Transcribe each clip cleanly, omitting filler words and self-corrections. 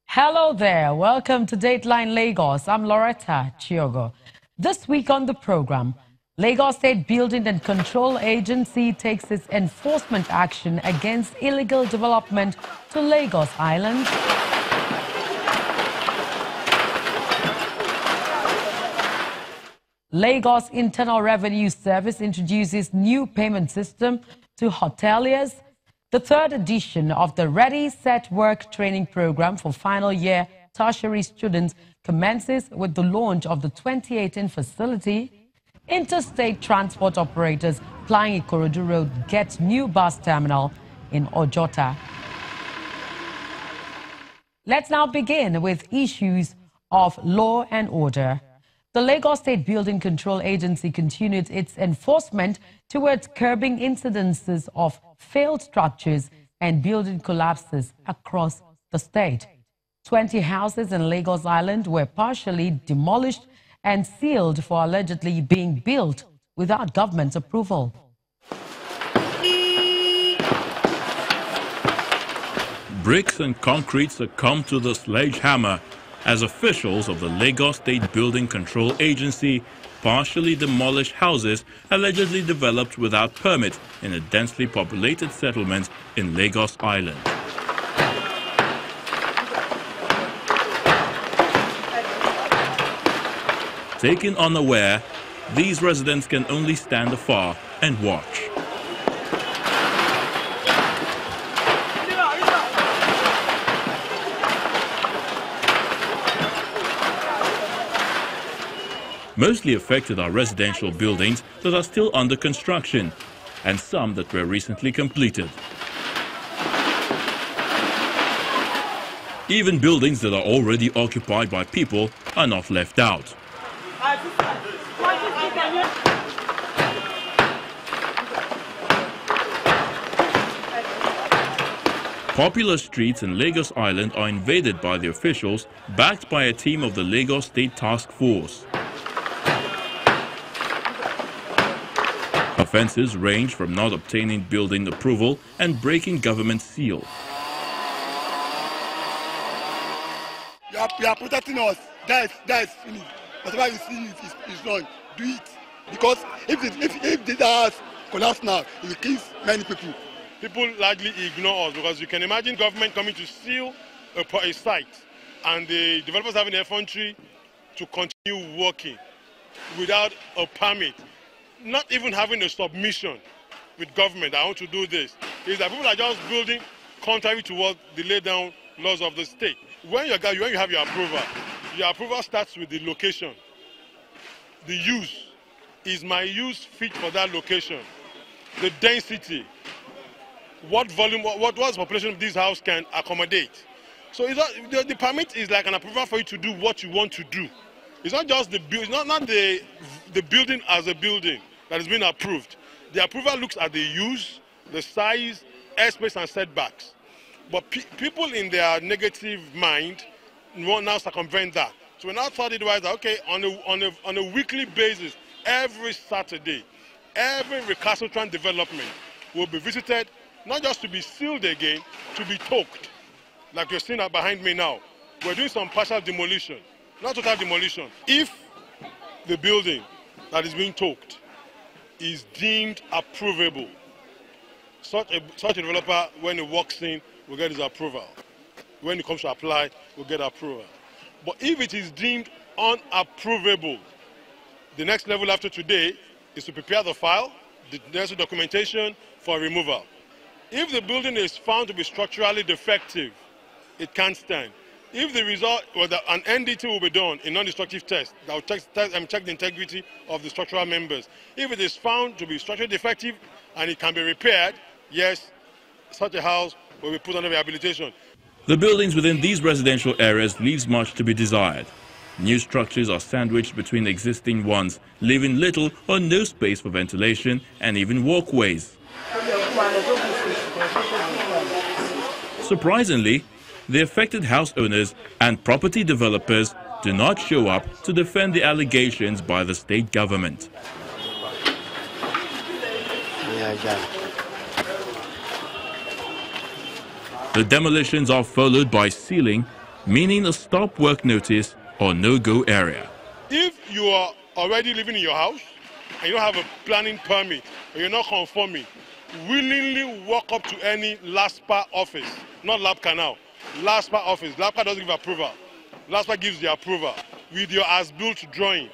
Hello there. Welcome to Dateline Lagos. I'm Loretta Chiogo. This week on the program, Lagos State Building and Control Agency takes its enforcement action against illegal development to Lagos Island. Lagos Internal Revenue Service introduces new payment system to hoteliers. The third edition of the Ready, Set, Work training program for final year tertiary students commences with the launch of the 2018 facility. Interstate transport operators plying Ikorodu Road get new bus terminal in Ojota. Let's now begin with issues of law and order. The Lagos State Building Control Agency continued its enforcement towards curbing incidences of failed structures and building collapses across the state. 20 houses in Lagos Island were partially demolished and sealed for allegedly being built without government approval. Bricks and concrete succumb to the sledgehammer as officials of the Lagos State Building Control Agency partially demolished houses allegedly developed without permit in a densely populated settlement in Lagos Island. Taken unaware, these residents can only stand afar and watch. Mostly affected are residential buildings that are still under construction and some that were recently completed. Even buildings that are already occupied by people are not left out. Popular streets in Lagos Island are invaded by the officials, backed by a team of the Lagos State Task Force. Offences range from not obtaining building approval and breaking government seal. You are protecting us. That is finished. Whatever you see is wrong. Do it. Because if the house collapse now, it will kill many people. People largely ignore us because you can imagine government coming to seal a site and the developers having the effrontery to continue working without a permit. Not even having a submission with government, I want to do this, is that people are just building contrary to what the laid down laws of the state. When you have your approval starts with the location. The use. Is my use fit for that location? The density. What volume, what's the population of this house can accommodate? So the permit is like an approval for you to do what you want to do. It's not just the building as a building that has been approved. The approval looks at the use, the size, airspace and setbacks. But people in their negative mind want now circumvent that. So we now thought it was, okay, on a weekly basis, every Saturday, every recalcitrant development will be visited, not just to be sealed again, to be toked. Like you're seeing behind me now. We're doing some partial demolition. Not total demolition. If the building that is being toked is deemed approvable, such a developer, when he walks in, will get his approval. When it comes to apply, will get approval. But if it is deemed unapprovable, the next level after today is to prepare the file, the necessary documentation for removal. If the building is found to be structurally defective, it can't stand. If the result, an NDT will be done, a non-destructive test, that will check the integrity of the structural members. If it is found to be structurally defective and it can be repaired, yes, such a house will be put under rehabilitation. The buildings within these residential areas leaves much to be desired. New structures are sandwiched between existing ones, leaving little or no space for ventilation and even walkways. Surprisingly, the affected house owners and property developers do not show up to defend the allegations by the state government. The demolitions are followed by sealing, meaning a stop work notice or no-go area. If you are already living in your house and you don't have a planning permit or you're not conforming, willingly walk up to any LASPA office, not Lab Canal, LASPA office. LASPA doesn't give approval. LASPA gives the approval with your as-built drawing.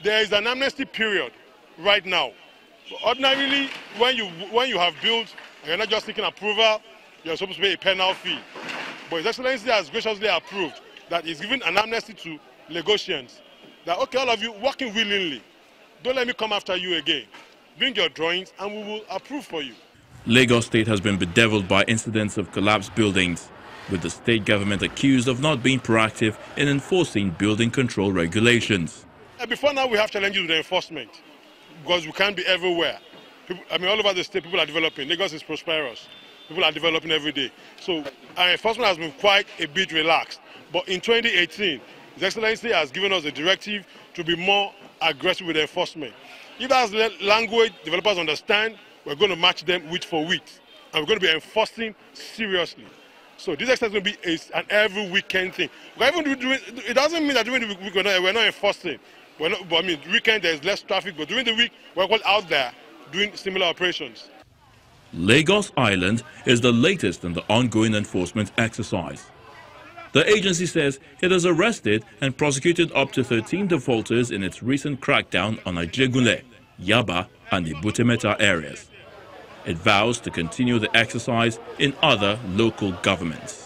There is an amnesty period right now. So ordinarily, when you have built, you're not just seeking approval, you're supposed to pay a penal fee. But His Excellency has graciously approved that he's given an amnesty to Lagosians. That, okay, all of you working willingly, don't let me come after you again. Bring your drawings and we will approve for you. Lagos State has been bedeviled by incidents of collapsed buildings, with the state government accused of not being proactive in enforcing building control regulations. Before now, we have challenges with the enforcement because we can't be everywhere. All over the state, people are developing. Lagos is prosperous. People are developing every day. So our enforcement has been quite a bit relaxed. But in 2018, His Excellency has given us a directive to be more aggressive with enforcement. If that's language developers understand, we're going to match them week for week. And we're going to be enforcing seriously. So this exercise is going to be an every weekend thing. It doesn't mean that during the week we're not enforcing. Weekend there's less traffic, but during the week we're out there doing similar operations. Lagos Island is the latest in the ongoing enforcement exercise. The agency says it has arrested and prosecuted up to 13 defaulters in its recent crackdown on Ajegunle, Yaba and the Butemeta areas. It vows to continue the exercise in other local governments.